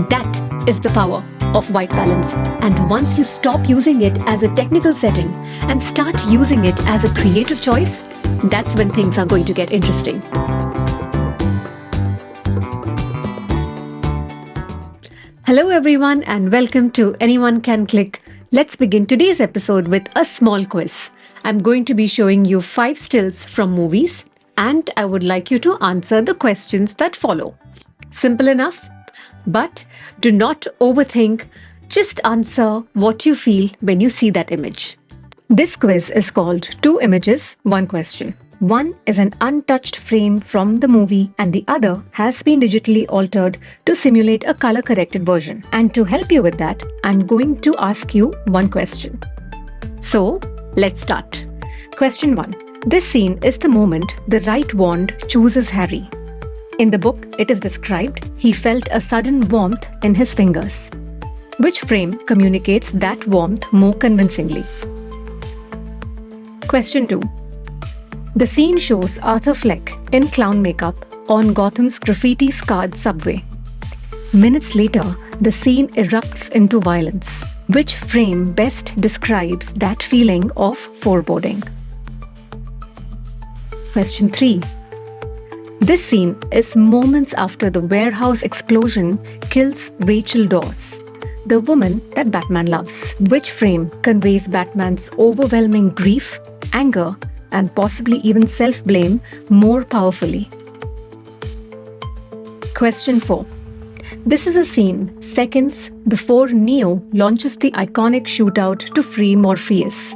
That is the power of white balance. And once you stop using it as a technical setting and start using it as a creative choice, that's when things are going to get interesting. Hello everyone and welcome to Anyone Can Click. Let's begin today's episode with a small quiz. I'm going to be showing you 5 stills from movies and I would like you to answer the questions that follow. Simple enough? But do not overthink, just answer what you feel when you see that image. This quiz is called 2 images, 1 question. One is an untouched frame from the movie and the other has been digitally altered to simulate a color-corrected version. And to help you with that, I'm going to ask you 1 question. So, let's start. Question 1. This scene is the moment the right wand chooses Harry. In the book, it is described he felt a sudden warmth in his fingers. Which frame communicates that warmth more convincingly? Question 2. The scene shows Arthur Fleck in clown makeup on Gotham's graffiti-scarred subway. Minutes later, the scene erupts into violence. Which frame best describes that feeling of foreboding? Question 3. This scene is moments after the warehouse explosion kills Rachel Dawes, the woman that Batman loves. Which frame conveys Batman's overwhelming grief, anger, and possibly even self-blame more powerfully? Question 4. This is a scene seconds before Neo launches the iconic shootout to free Morpheus.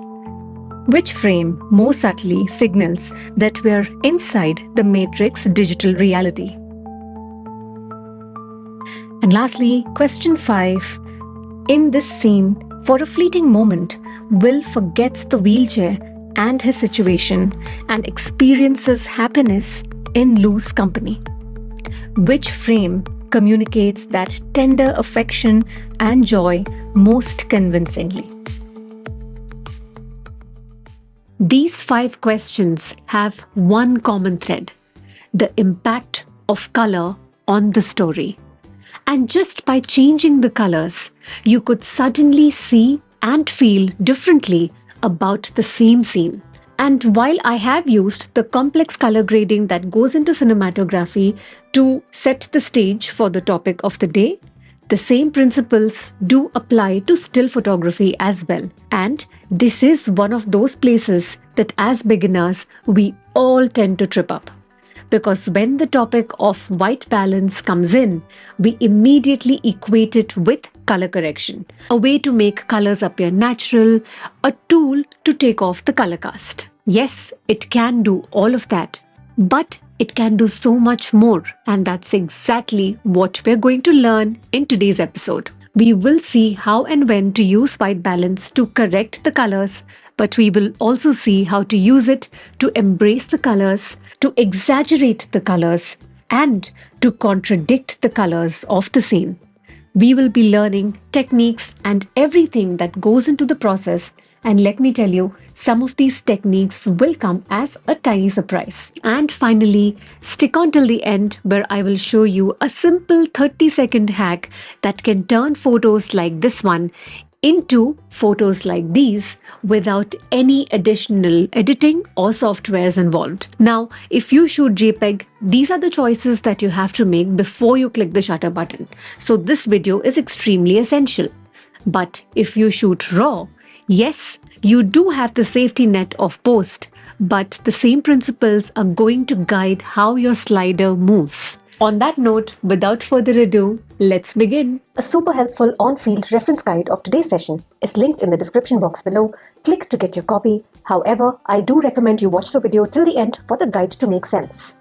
Which frame more subtly signals that we're inside the Matrix digital reality? And lastly, question 5. In this scene, for a fleeting moment, Will forgets the wheelchair and his situation and experiences happiness in Lou's company. Which frame communicates that tender affection and joy most convincingly? These 5 questions have one common thread: the impact of color on the story. And just by changing the colors, you could suddenly see and feel differently about the same scene. And while I have used the complex color grading that goes into cinematography to set the stage for the topic of the day, the same principles do apply to still photography as well. And this is one of those places that as beginners, we all tend to trip up. Because when the topic of white balance comes in, we immediately equate it with color correction, a way to make colors appear natural, a tool to take off the color cast. Yes, it can do all of that, but it can do so much more, and that's exactly what we're going to learn in today's episode. We will see how and when to use white balance to correct the colors, but we will also see how to use it to embrace the colors, to exaggerate the colors, and to contradict the colors of the scene. We will be learning techniques and everything that goes into the process, and let me tell you, some of these techniques will come as a tiny surprise. And finally, stick on till the end where I will show you a simple 30-second hack that can turn photos like this one into photos like these without any additional editing or softwares involved. Now, if you shoot JPEG, these are the choices that you have to make before you click the shutter button. So this video is extremely essential. But if you shoot RAW, yes, you do have the safety net of post, but the same principles are going to guide how your slider moves. On that note, without further ado, let's begin. A super helpful on-field reference guide of today's session is linked in the description box below. Click to get your copy. However, I do recommend you watch the video till the end for the guide to make sense.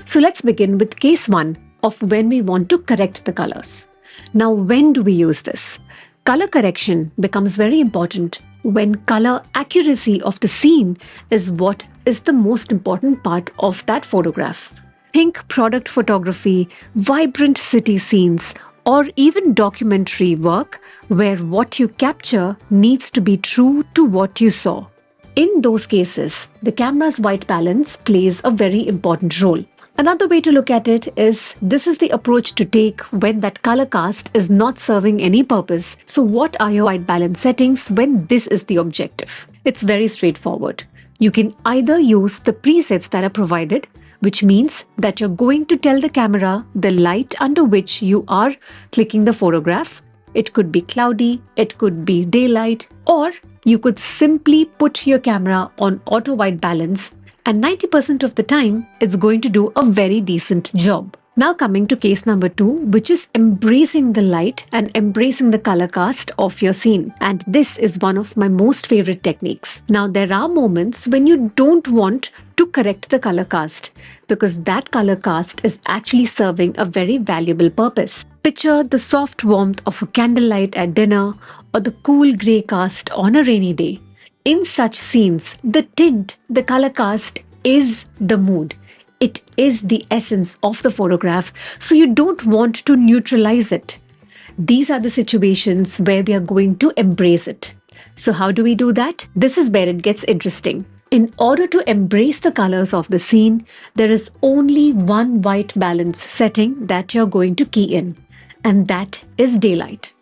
So let's begin with case 1 of when we want to correct the colors. Now, when do we use this? Color correction becomes very important when color accuracy of the scene is what is the most important part of that photograph. Think product photography, vibrant city scenes, or even documentary work where what you capture needs to be true to what you saw. In those cases, the camera's white balance plays a very important role. Another way to look at it is this is the approach to take when that color cast is not serving any purpose. So, what are your white balance settings when this is the objective? It's very straightforward. You can either use the presets that are provided, which means that you're going to tell the camera the light under which you are clicking the photograph. It could be cloudy, it could be daylight, or you could simply put your camera on auto white balance, and 90% of the time, it's going to do a very decent job. Now coming to case number 2, which is embracing the light and embracing the color cast of your scene. And this is one of my most favorite techniques. Now there are moments when you don't want to correct the color cast because that color cast is actually serving a very valuable purpose. Picture the soft warmth of a candlelight at dinner or the cool grey cast on a rainy day. In such scenes, the tint, the color cast is the mood. It is the essence of the photograph, so you don't want to neutralize it. These are the situations where we are going to embrace it. So how do we do that? This is where it gets interesting. In order to embrace the colors of the scene, there is only one white balance setting that you're going to key in, and that is daylight.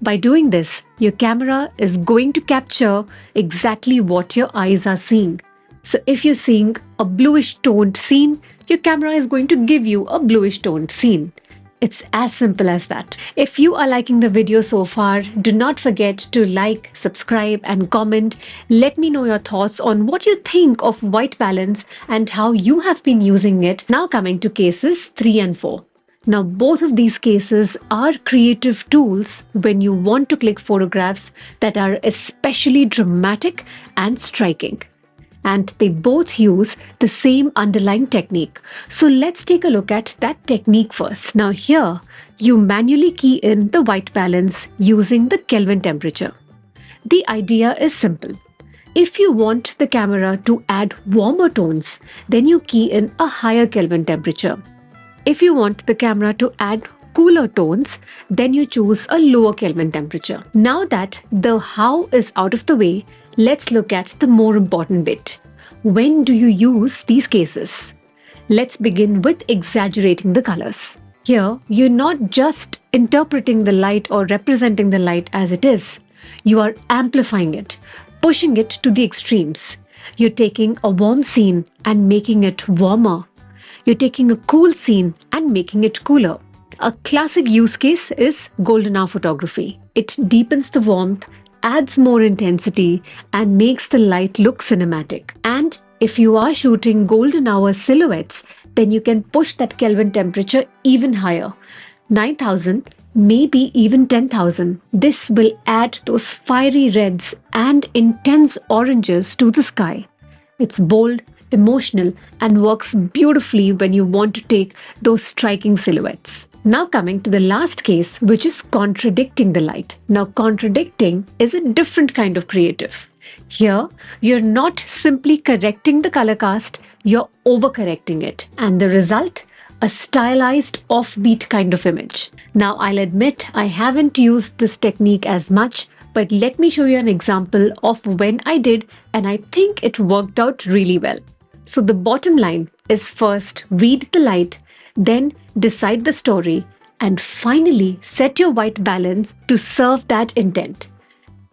By doing this, your camera is going to capture exactly what your eyes are seeing. So if you're seeing a bluish toned scene, your camera is going to give you a bluish toned scene. It's as simple as that. If you are liking the video so far, do not forget to like, subscribe and comment. Let me know your thoughts on what you think of white balance and how you have been using it. Now coming to cases 3 and 4. Now both of these cases are creative tools when you want to click photographs that are especially dramatic and striking. And they both use the same underlying technique. So let's take a look at that technique first. Now here, you manually key in the white balance using the Kelvin temperature. The idea is simple. If you want the camera to add warmer tones, then you key in a higher Kelvin temperature. If you want the camera to add cooler tones, then you choose a lower Kelvin temperature. Now that the how is out of the way, let's look at the more important bit. When do you use these cases? Let's begin with exaggerating the colors. Here, you're not just interpreting the light or representing the light as it is. You are amplifying it, pushing it to the extremes. You're taking a warm scene and making it warmer. You're taking a cool scene and making it cooler. A classic use case is golden hour photography. It deepens the warmth, adds more intensity, and makes the light look cinematic. And if you are shooting golden hour silhouettes, then you can push that Kelvin temperature even higher. 9,000, maybe even 10,000. This will add those fiery reds and intense oranges to the sky. It's bold, emotional, and works beautifully when you want to take those striking silhouettes. Now coming to the last case, which is contradicting the light. Now contradicting is a different kind of creative. Here, you're not simply correcting the color cast, you're overcorrecting it. And the result? A stylized offbeat kind of image. Now I'll admit I haven't used this technique as much, but let me show you an example of when I did, and I think it worked out really well. So the bottom line is first read the light, then decide the story, and finally set your white balance to serve that intent.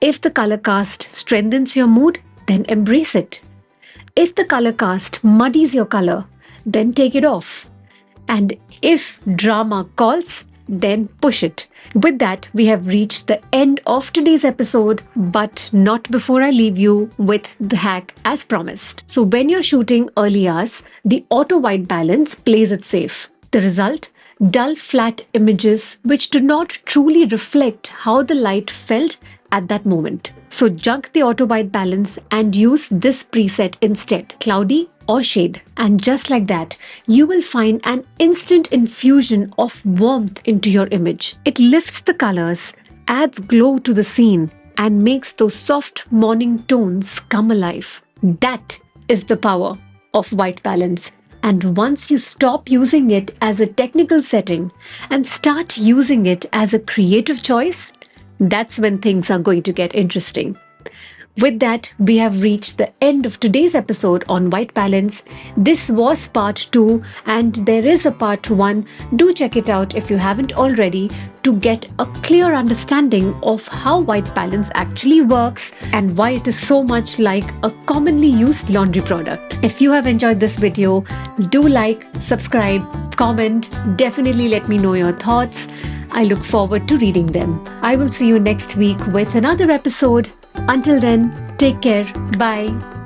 If the color cast strengthens your mood, then embrace it. If the color cast muddies your color, then take it off. And if drama calls, then push it. With that, we have reached the end of today's episode, but not before I leave you with the hack as promised. So when you're shooting early hours, the auto white balance plays it safe. The result? Dull, flat images which do not truly reflect how the light felt at that moment. So junk the auto white balance and use this preset instead, cloudy or shade. And just like that, you will find an instant infusion of warmth into your image. It lifts the colors, adds glow to the scene, and makes those soft morning tones come alive. That is the power of white balance. And once you stop using it as a technical setting and start using it as a creative choice, that's when things are going to get interesting. With that, we have reached the end of today's episode on white balance. This was part 2, and there is a part 1. Do check it out if you haven't already to get a clear understanding of how white balance actually works and why it is so much like a commonly used laundry product. If you have enjoyed this video, do like, subscribe, comment, definitely let me know your thoughts. I look forward to reading them. I will see you next week with another episode. Until then, take care. Bye.